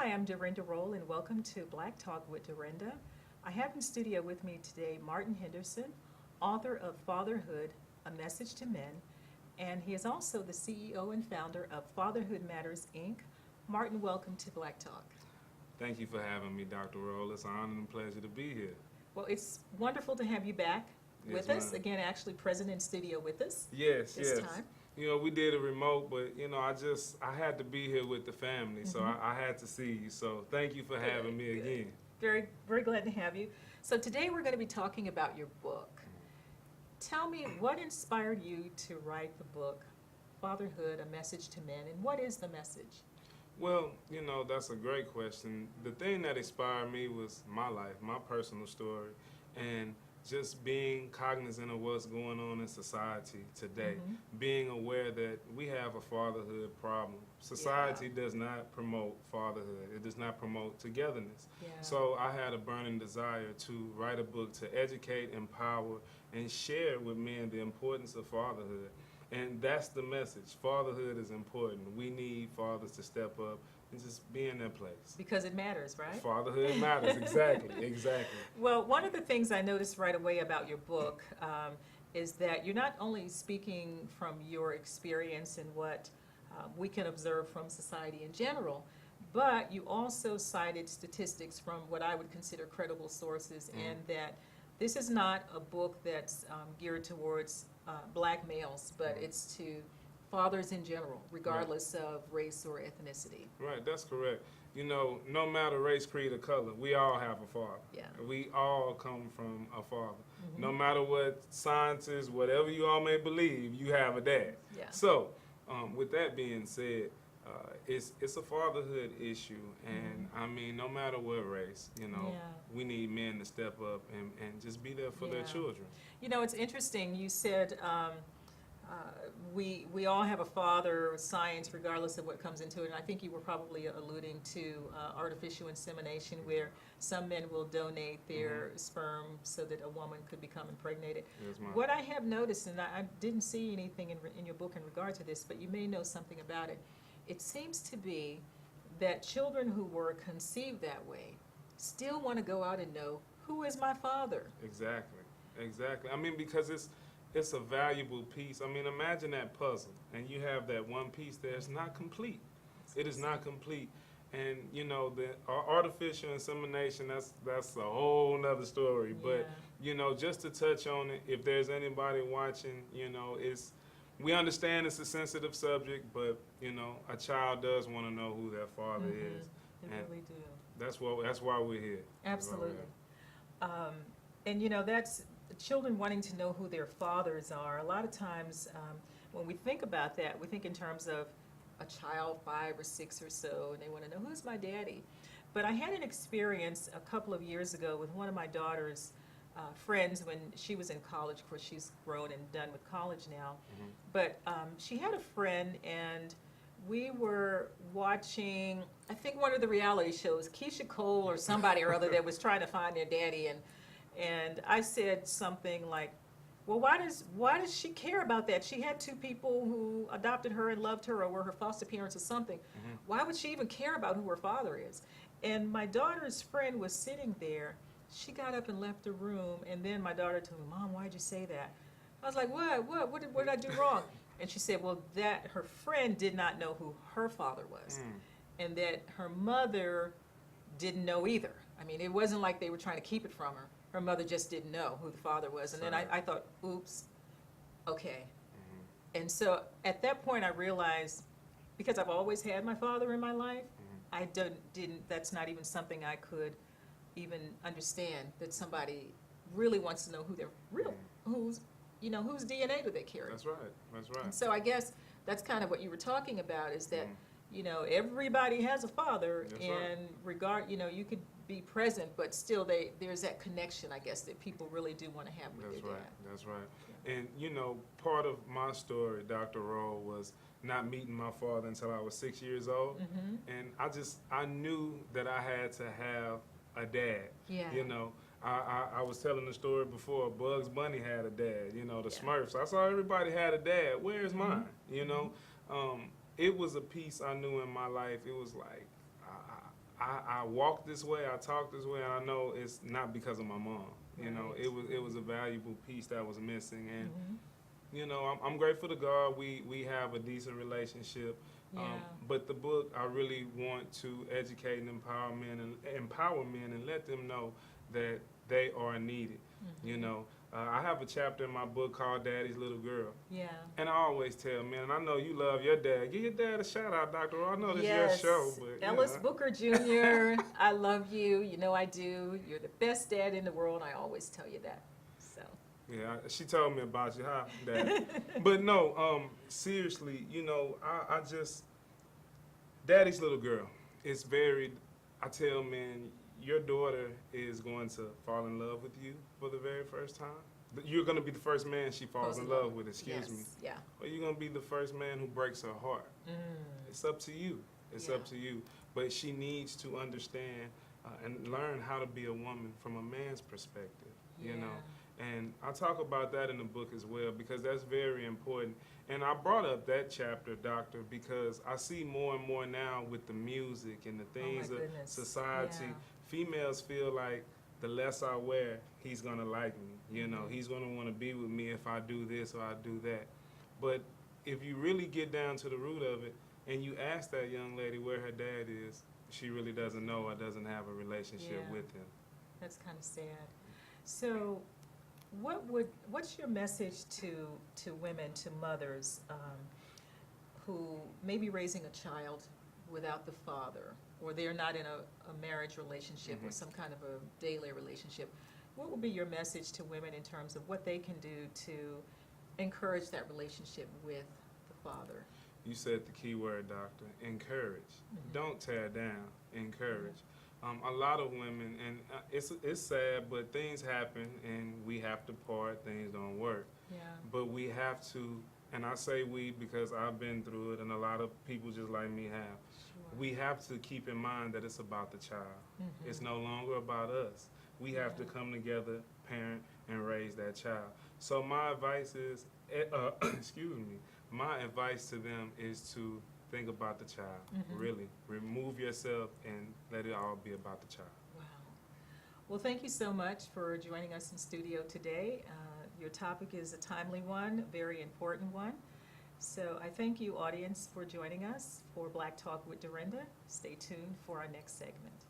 Hi, I'm Dorinda Roll, and welcome to Black Talk with Dorinda. I have in studio with me today Martin Henderson, author of Fatherhood, A Message to Men, and he is also the CEO and founder of Fatherhood Matters, Inc. Martin, welcome to Black Talk. Thank you for having me, Dr. Roll. It's an honor and pleasure to be here. Well, it's wonderful to have you back Yes, with us. ma'am. Again, actually present in studio with us Yes, this yes. time. We did a remote, but I had to be here with the family, so Mhm. I had to see you. So thank you for having me Good. again. Very, very glad to have you. So today we're going to be talking about your book. Tell me what inspired you to write the book, Fatherhood, A Message to Men, and what is the message? Well, that's a great question. The thing that inspired me was my life, my personal story, and just being cognizant of what's going on in society today, Mhm. being aware that we have a fatherhood problem. Society does not promote fatherhood. It does not promote togetherness. Yeah. So I had a burning desire to write a book to educate, empower, and share with men the importance of fatherhood. And that's the message. Fatherhood is important. We need fathers to step up and just be in their place. Because it matters, right? Fatherhood matters. Exactly. Exactly. Well, one of the things I noticed right away about your book is that you're not only speaking from your experience and what we can observe from society in general, but you also cited statistics from what I would consider credible sources, and that this is not a book that's geared towards black males, but it's to fathers in general, regardless of race or ethnicity. Right, that's correct. No matter race, creed, or color, we all have a father. Yeah. We all come from a father. Mhm. No matter what scientists, whatever you all may believe, you have a dad. Yeah. So, with that being said, it's a fatherhood issue, and I mean, no matter what race, Yeah. we need men to step up and just be there for their Yeah. children. You know, it's interesting. You said we all have a father, science, regardless of what comes into it. And I think you were probably alluding to artificial insemination, where some men will donate their sperm so that a woman could become impregnated. Yes, ma'am. What I have noticed, and I didn't see anything in your book in regard to this, but you may know something about it. It seems to be that children who were conceived that way still want to go out and know, who is my father? Exactly, exactly. I mean, because it's a valuable piece. I mean, imagine that puzzle, and you have that one piece there. It's not complete. It is not complete. And the artificial insemination, that's a whole nother story. But just to touch on it, if there's anybody watching, we understand it's a sensitive subject, but a child does want to know who their father is. They And really do. That's why we're here. Absolutely. And that's children wanting to know who their fathers are. A lot of times when we think about that, we think in terms of a child 5 or 6 or so, and they want to know, who's my daddy? But I had an experience a couple of years ago with one of my daughter's friends when she was in college. Of course, she's grown and done with college now. But she had a friend, and we were watching, I think, one of the reality shows, Keisha Cole or somebody or other that was trying to find their daddy, and I said something like, well, why does she care about that? She had 2 people who adopted her and loved her or were her foster parents or something. Why would she even care about who her father is? And my daughter's friend was sitting there. She got up and left the room, and then my daughter told me, Mom, why'd you say that? I was like, what did I do wrong? And she said, well, that her friend did not know who her father was, and that her mother didn't know either. I mean, it wasn't like they were trying to keep it from her. Her mother just didn't know who the father was. And then I thought, oops, okay. And so at that point I realized, because I've always had my father in my life, I didn't, that's not even something I could even understand, that somebody really wants to know who they're whose DNA do they carry. That's right. That's right. And so I guess that's kind of what you were talking about, is that everybody has a father, That's and you could be present, but still there's that connection, I guess, that people really do want to have with That's their right. dad. That's right. And part of my story, Dr. Roll, was not meeting my father until I was 6 years old, and I knew that I had to have a dad. Yeah. I was telling the story before. Bugs Bunny had a dad. The Smurfs. I saw everybody had a dad. Where's mine? It was a piece I knew in my life. It was like I walk this way, I talk this way, and I know it's not because of my mom. You know, Right. it was a valuable piece that was missing, and Mhm. you know, I'm grateful to God we have a decent relationship. Yeah. But the book, I really want to educate and empower men and let them know that they are needed. You Mhm. know, I have a chapter in my book called Daddy's Little Girl. Yeah. And I always tell men, and I know you love your dad. Give your dad a shout out, Doctor. I know this is your Yes. show, but Ellis Booker Jr., I love you. You know I do. You're the best dad in the world. I always tell you that. So. yeah, she told me about you, huh, Dad? But no, seriously, you know, I just Daddy's Little Girl. It's very. I tell men, your daughter is going to fall in love with you for the very first time. You're going to be the first man she falls in love with. Excuse me. Yeah. Or you're going to be the first man who breaks her heart. Mm. It's up to you. It's Yeah. up to you. But she needs to understand and learn how to be a woman from a man's perspective, you know. And I talk about that in the book as well because that's very important. And I brought up that chapter, Doctor, because I see more and more now with the music and the things of goodness. society, Yeah. females feel like the less I wear, he's going to like me. You know, he's going to want to be with me if I do this or I do that. But if you really get down to the root of it and you ask that young lady where her dad is, she really doesn't know or doesn't have a relationship Yeah. with him. That's kind of sad. So, what's your message to women, to mothers who may be raising a child without the father, or they're not in a marriage relationship or some kind of a daily relationship? What would be your message to women in terms of what they can do to encourage that relationship with the father? You said the key word, Doctor, encourage. Don't tear down, encourage. A lot of women, and it's sad, but things happen and we have to part, things don't work. Yeah. But we have to, and I say we because I've been through it and a lot of people just like me have. Sure. We have to keep in mind that it's about the child. Mhm. It's no longer about us. We have to come together, parent, and raise that child. So my advice is, excuse me, my advice to them is to think about the child, really. Remove yourself and let it all be about the child. Wow. Well, thank you so much for joining us in studio today. Your topic is a timely one, a very important one. So I thank you, audience, for joining us for Black Talk with Dorinda. Stay tuned for our next segment.